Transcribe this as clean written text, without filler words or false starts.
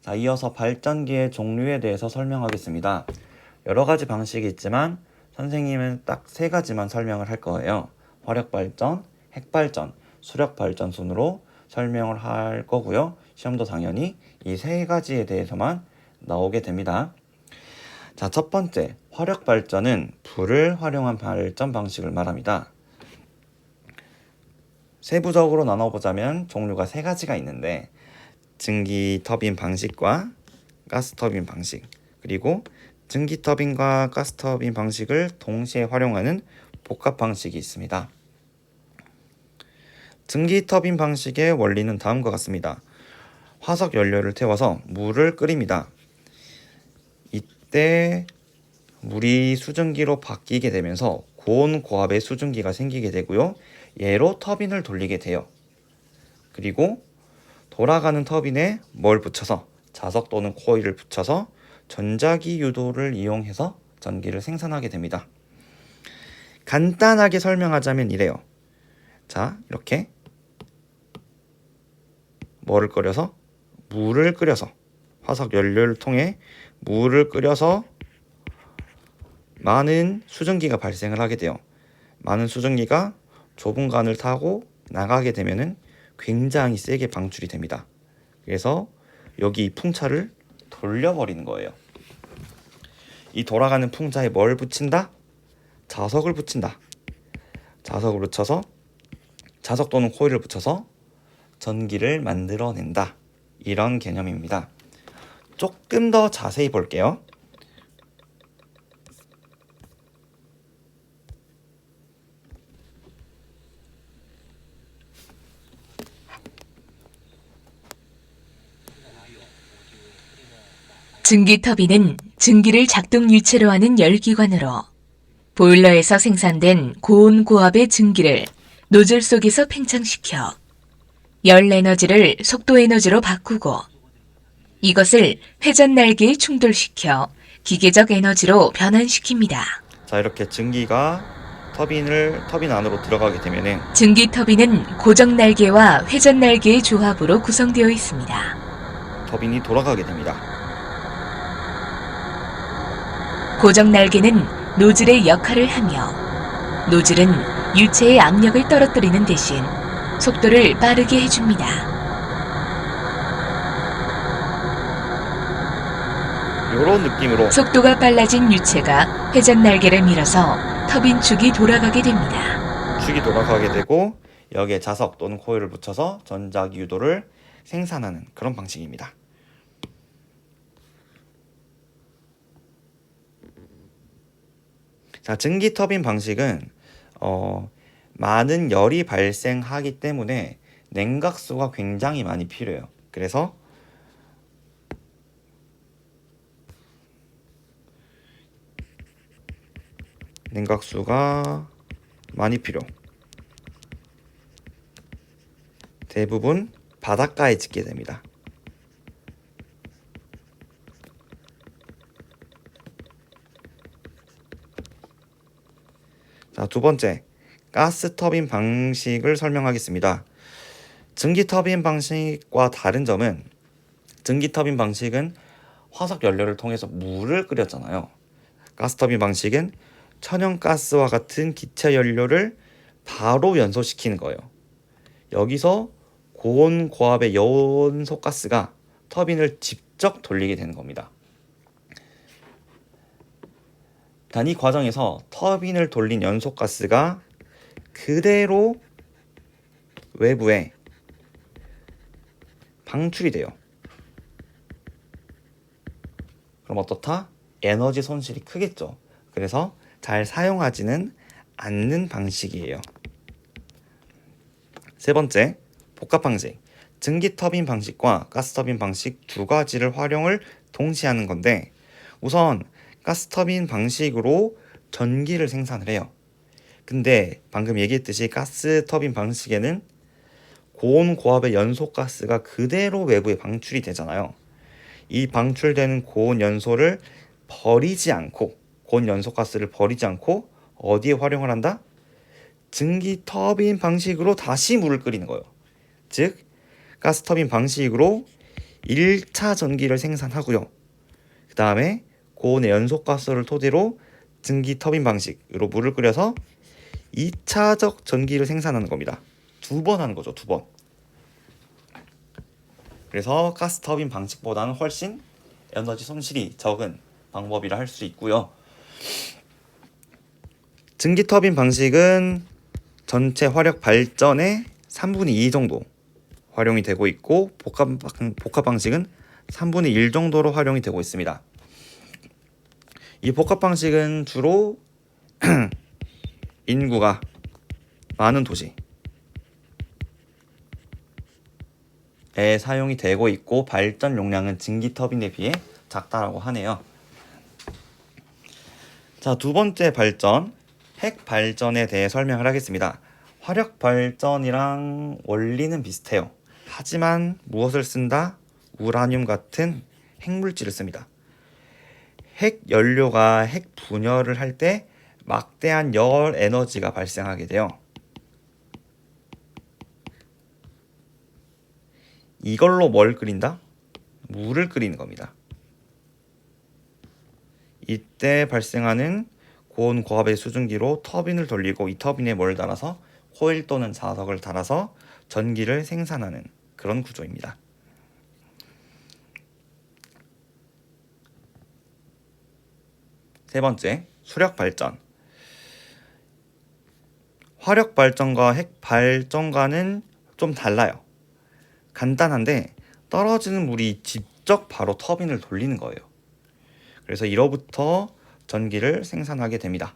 자, 이어서 발전기의 종류에 대해서 설명하겠습니다. 여러 가지 방식이 있지만 선생님은 딱 세 가지만 설명을 할 거예요. 화력발전, 핵발전, 수력발전 순으로 설명을 할 거고요. 시험도 당연히 이 세 가지에 대해서만 나오게 됩니다. 자, 첫 번째, 화력발전은 불을 활용한 발전 방식을 말합니다. 세부적으로 나눠보자면 종류가 세 가지가 있는데 증기 터빈 방식과 가스 터빈 방식, 그리고 증기 터빈과 가스 터빈 방식을 동시에 활용하는 복합 방식이 있습니다. 증기 터빈 방식의 원리는 다음과 같습니다. 화석 연료를 태워서 물을 끓입니다. 이때 물이 수증기로 바뀌게 되면서 고온 고압의 수증기가 생기게 되고요. 얘로 터빈을 돌리게 돼요. 그리고 돌아가는 터빈에 뭘 붙여서, 자석 또는 코일을 붙여서 전자기 유도를 이용해서 전기를 생산하게 됩니다. 간단하게 설명하자면 이래요. 자, 이렇게 물을 끓여서 화석 연료를 통해 물을 끓여서 많은 수증기가 발생을 하게 돼요. 많은 수증기가 좁은 관을 타고 나가게 되면은 굉장히 세게 방출이 됩니다. 그래서 여기 이 풍차를 돌려버리는 거예요. 이 돌아가는 풍차에 뭘 붙인다? 자석을 붙인다. 자석을 붙여서, 자석 또는 코일을 붙여서 전기를 만들어낸다. 이런 개념입니다. 조금 더 자세히 볼게요. 증기 터빈은 증기를 작동 유체로 하는 열기관으로 보일러에서 생산된 고온 고압의 증기를 노즐 속에서 팽창시켜 열 에너지를 속도 에너지로 바꾸고 이것을 회전 날개에 충돌시켜 기계적 에너지로 변환시킵니다. 자, 이렇게 증기가 터빈 안으로 들어가게 되면은 증기 터빈은 고정 날개와 회전 날개의 조합으로 구성되어 있습니다. 터빈이 돌아가게 됩니다. 고정 날개는 노즐의 역할을 하며 노즐은 유체의 압력을 떨어뜨리는 대신 속도를 빠르게 해줍니다. 이런 느낌으로 속도가 빨라진 유체가 회전 날개를 밀어서 터빈 축이 돌아가게 됩니다. 축이 돌아가게 되고 여기에 자석 또는 코일을 붙여서 전자기 유도를 생산하는 그런 방식입니다. 자, 증기 터빈 방식은 많은 열이 발생하기 때문에 냉각수가 굉장히 많이 필요해요. 그래서 냉각수가 많이 필요. 대부분 바닷가에 짓게 됩니다. 자, 두 번째, 가스 터빈 방식을 설명하겠습니다. 증기 터빈 방식과 다른 점은 증기 터빈 방식은 화석 연료를 통해서 물을 끓였잖아요. 가스 터빈 방식은 천연가스와 같은 기체 연료를 바로 연소시키는 거예요. 여기서 고온 고압의 연소가스가 터빈을 직접 돌리게 되는 겁니다. 단 이 과정에서 터빈을 돌린 연소가스가 그대로 외부에 방출이 돼요. 그럼 어떻다? 에너지 손실이 크겠죠. 그래서 잘 사용하지는 않는 방식이에요. 세 번째, 복합 방식. 증기 터빈 방식과 가스 터빈 방식 두 가지를 활용을 동시에 하는 건데, 우선 가스 터빈 방식으로 전기를 생산을 해요. 근데 방금 얘기했듯이 가스 터빈 방식에는 고온 고압의 연소가스가 그대로 외부에 방출이 되잖아요. 이 방출되는 고온 연소를 버리지 않고, 고온 연소가스를 버리지 않고 어디에 활용을 한다? 증기 터빈 방식으로 다시 물을 끓이는 거예요. 즉 가스 터빈 방식으로 1차 전기를 생산하고요. 그 다음에 고온의 연소가스를 토대로 증기 터빈 방식으로 물을 끓여서 2차적 전기를 생산하는 겁니다. 2번 하는 거죠, 2번. 그래서 가스 터빈 방식보다는 훨씬 에너지 손실이 적은 방법이라 할 수 있고요. 증기 터빈 방식은 전체 화력 발전의 3분의 2 정도 활용이 되고 있고, 복합 방식은 3분의 1 정도로 활용이 되고 있습니다. 이 복합 방식은 주로 인구가 많은 도시에 사용이 되고 있고, 발전 용량은 증기 터빈에 비해 작다라고 하네요. 자, 두 번째 발전, 핵 발전에 대해 설명을 하겠습니다. 화력 발전이랑 원리는 비슷해요. 하지만 무엇을 쓴다? 우라늄 같은 핵물질을 씁니다. 핵 연료가 핵 분열을 할 때 막대한 열 에너지가 발생하게 돼요. 이걸로 뭘 끓인다? 물을 끓이는 겁니다. 이때 발생하는 고온 고압의 수증기로 터빈을 돌리고, 이 터빈에 뭘 달아서 코일 또는 자석을 달아서 전기를 생산하는 그런 구조입니다. 세 번째, 수력 발전. 화력 발전과 핵 발전과는 좀 달라요. 간단한데 떨어지는 물이 직접 바로 터빈을 돌리는 거예요. 그래서 이로부터 전기를 생산하게 됩니다.